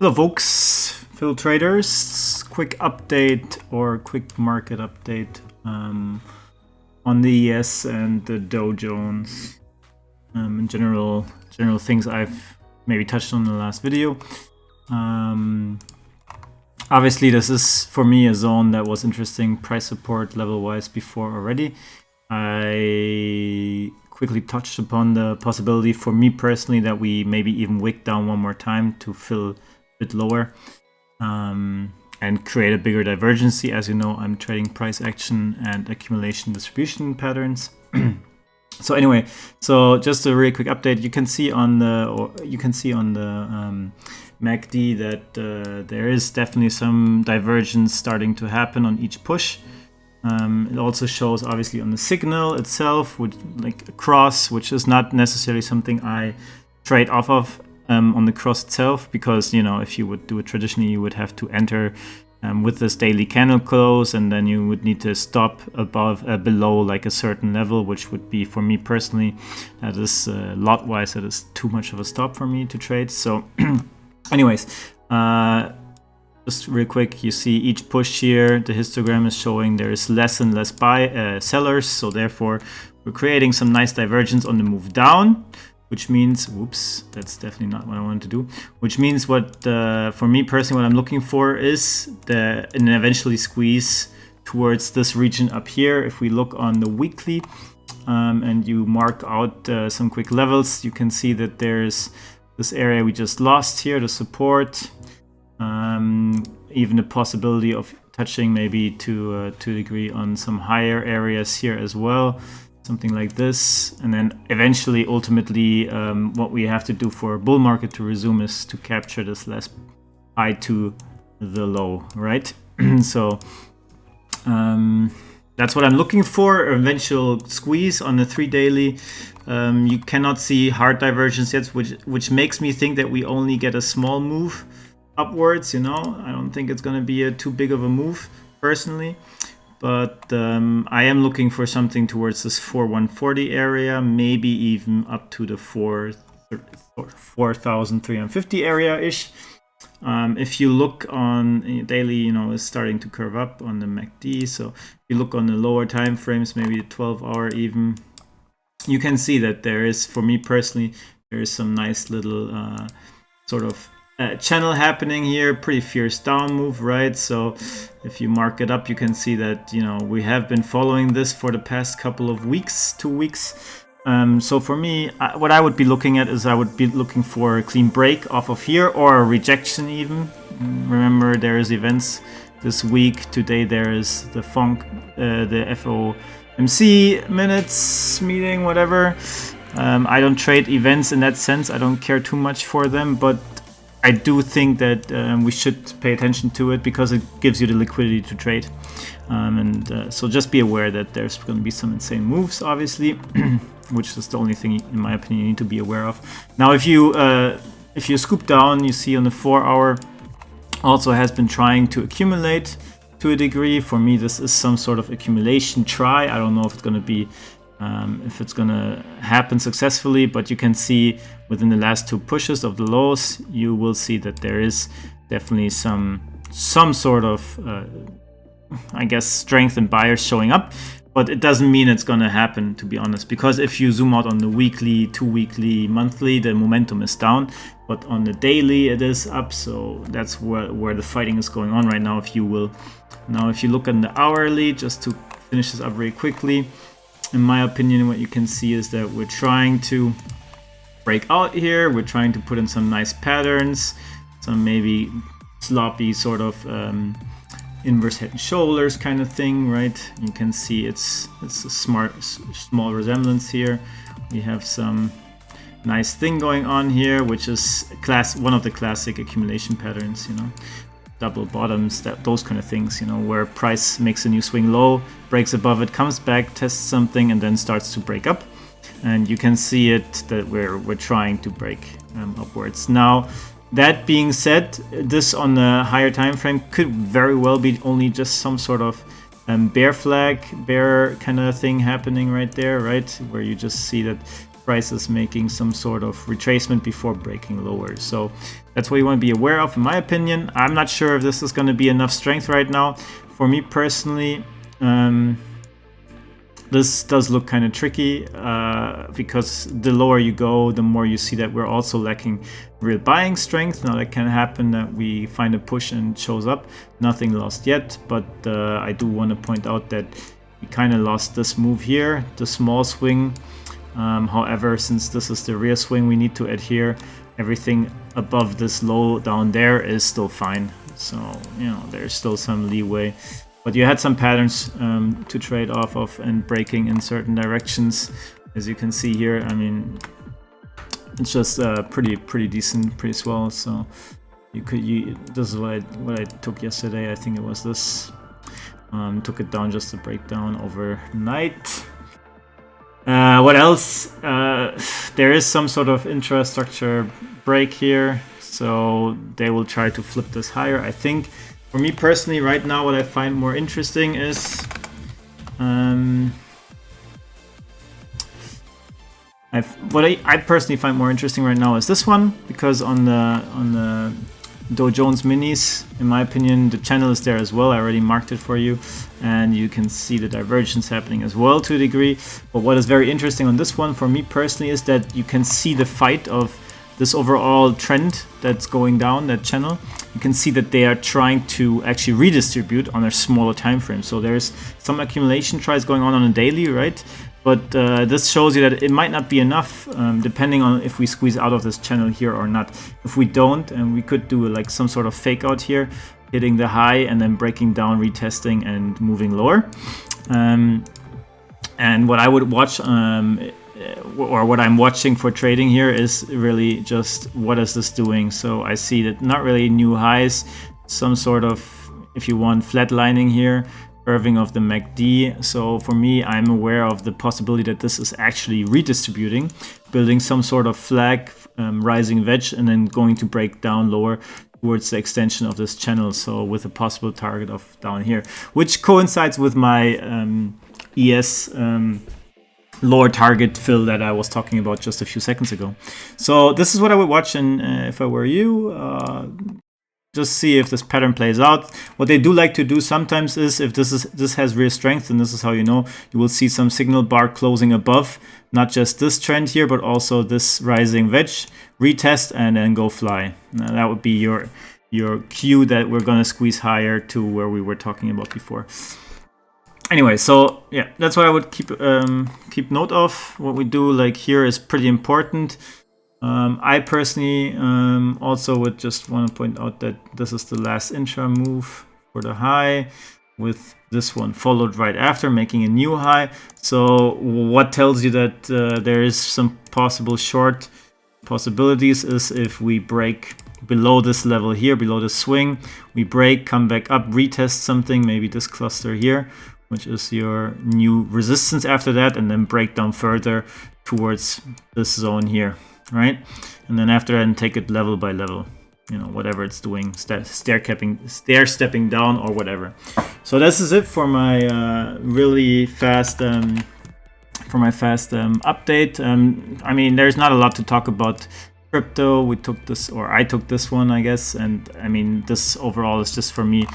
Hello folks, Phil Traders, quick update or quick market update on the ES and the Dow Jones. In general things I've maybe touched on in the last video. Obviously this is for me a zone that was interesting price support level wise before already. I quickly touched upon the possibility for me personally that we maybe even wick down one more time to fill bit lower and create a bigger divergency. As you know, I'm trading price action and accumulation distribution patterns. So anyway, so just a really quick update. You can see on the MACD that there is definitely some divergence starting to happen on each push. It also shows obviously on the signal itself, with like a cross, which is not necessarily something I trade off of. On the cross itself, because you know, if you would do it traditionally, you would have to enter with this daily candle close, and then you would need to stop below like a certain level, which would be, for me personally, that is lot wise, that is too much of a stop for me to trade. So anyways, just real quick, you see each push here, the histogram is showing there is less and less sellers, so therefore we're creating some nice divergence on the move down. Which means, whoops, that's definitely not what I wanted to do. Which means what, for me personally, what I'm looking for is an eventually squeeze towards this region up here. If we look on the weekly and you mark out some quick levels, you can see that there's this area we just lost here, the support. Even the possibility of touching maybe to a degree on some higher areas here as well. Something like this, and then eventually, ultimately, what we have to do for a bull market to resume is to capture this last high to the low, right? So that's what I'm looking for, eventual squeeze on the 3 daily. You cannot see hard divergence yet, which makes me think that we only get a small move upwards, you know. I don't think it's going to be too big of a move, personally. But I am looking for something towards this 4140 area, maybe even up to the 4,350 area-ish. If you look on daily, you know, it's starting to curve up on the MACD. So if you look on the lower time frames, maybe the 12-hour even, you can see that there is, for me personally, there is some nice little sort of channel happening here, pretty fierce down move, right? So if you mark it up, you can see that, you know, we have been following this for the past couple of weeks, 2 weeks. So for me, what I would be looking at is I would be looking for a clean break off of here, or a rejection even. Remember, there is events this week. Today there is the FOMC minutes meeting, whatever. I don't trade events in that sense. I don't care too much for them, but I do think that we should pay attention to it because it gives you the liquidity to trade. So just be aware that there's going to be some insane moves, obviously, which is the only thing, in my opinion, you need to be aware of. Now, if you scoop down, you see on the 4-hour also has been trying to accumulate to a degree. For me, this is some sort of accumulation try. I don't know if it's going to be if it's gonna happen successfully, but you can see within the last 2 pushes of the lows, you will see that there is definitely some sort of I guess strength in buyers showing up, but it doesn't mean it's gonna happen, to be honest, because if you zoom out on the weekly, 2 weekly, monthly, the momentum is down, but on the daily it is up. So that's where the fighting is going on right now, if you will. Now if you look at the hourly, just to finish this up very quickly, in my opinion, what you can see is that we're trying to break out here. We're trying to put in some nice patterns, some maybe sloppy sort of inverse head and shoulders kind of thing, right? You can see it's a small resemblance here. We have some nice thing going on here, which is one of the classic accumulation patterns, you know. Double bottoms, those kind of things, you know, where price makes a new swing low, breaks above it, comes back, tests something, and then starts to break up. And you can see it that we're trying to break upwards. Now, that being said, this on the higher time frame could very well be only just some sort of bear kind of thing happening right there, right? Where you just see that price is making some sort of retracement before breaking lower. So that's what you want to be aware of, in my opinion. I'm not sure if this is going to be enough strength right now. For me personally, this does look kind of tricky because the lower you go, the more you see that we're also lacking real buying strength. Now that can happen that we find a push and it shows up. Nothing lost yet, but I do want to point out that we kind of lost this move here, the small swing. However, since this is the rear swing, we need to adhere. Everything above this low down there is still fine. So, you know, there's still some leeway. But you had some patterns to trade off of and breaking in certain directions. As you can see here, I mean, it's just pretty decent, pretty swell. So this is what I took yesterday. I think it was this. Took it down just to break down overnight. What else? There is some sort of infrastructure break here, so they will try to flip this higher, I think. For me personally, right now, what I find more interesting is what I personally find more interesting right now is this one, because on the Dow Jones Minis, in my opinion, the channel is there as well. I already marked it for you, and you can see the divergence happening as well to a degree. But what is very interesting on this one for me personally is that you can see the fight of this overall trend that's going down that channel. You can see that they are trying to actually redistribute on a smaller time frame. So there's some accumulation tries going on a daily, right? But this shows you that it might not be enough, depending on if we squeeze out of this channel here or not. If we don't, and we could do like some sort of fake out here, hitting the high and then breaking down, retesting and moving lower. And what I would watch, or what I'm watching for trading here, is really just what is this doing. So I see that not really new highs, some sort of, if you want, flatlining here, curving of the MACD. So for me, I'm aware of the possibility that this is actually redistributing, building some sort of flag, rising wedge, and then going to break down lower towards the extension of this channel. So with a possible target of down here, which coincides with my ES lower target fill that I was talking about just a few seconds ago. So this is what I would watch, and if I were you, just see if this pattern plays out. What they do like to do sometimes is, if this has real strength, and this is how you know, you will see some signal bar closing above, not just this trend here, but also this rising wedge, retest, and then go fly. Now that would be your cue that we're gonna squeeze higher to where we were talking about before. Anyway, so yeah, that's what I would keep note of. What we do like here is pretty important. I personally also would just want to point out that this is the last intra move for the high, with this one followed right after, making a new high. So what tells you that there is some possible short possibilities is if we break below this level here, below the swing, we break, come back up, retest something, maybe this cluster here, which is your new resistance after that, and then break down further towards this zone here, right? And then after that, and take it level by level, you know, whatever it's doing, stair stepping down or whatever. So this is it for my really fast update. I mean, there's not a lot to talk about crypto. We took this, or I took this one, I guess, and I mean, this overall is just for me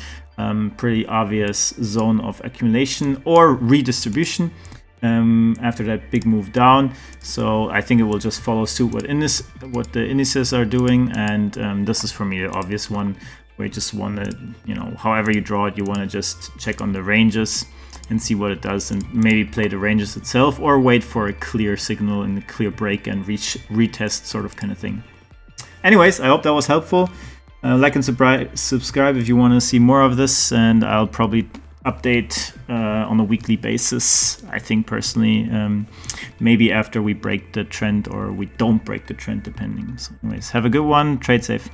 pretty obvious zone of accumulation or redistribution after that big move down. So I think it will just follow suit what the indices are doing, and this is for me the obvious one, where you just want to, you know, however you draw it, you want to just check on the ranges and see what it does, and maybe play the ranges itself, or wait for a clear signal and a clear break and retest sort of kind of thing. Anyways, I hope that was helpful. Like and subscribe if you want to see more of this, and I'll probably update on a weekly basis, I think personally, maybe after we break the trend or we don't break the trend, depending. So anyways, have a good one, trade safe.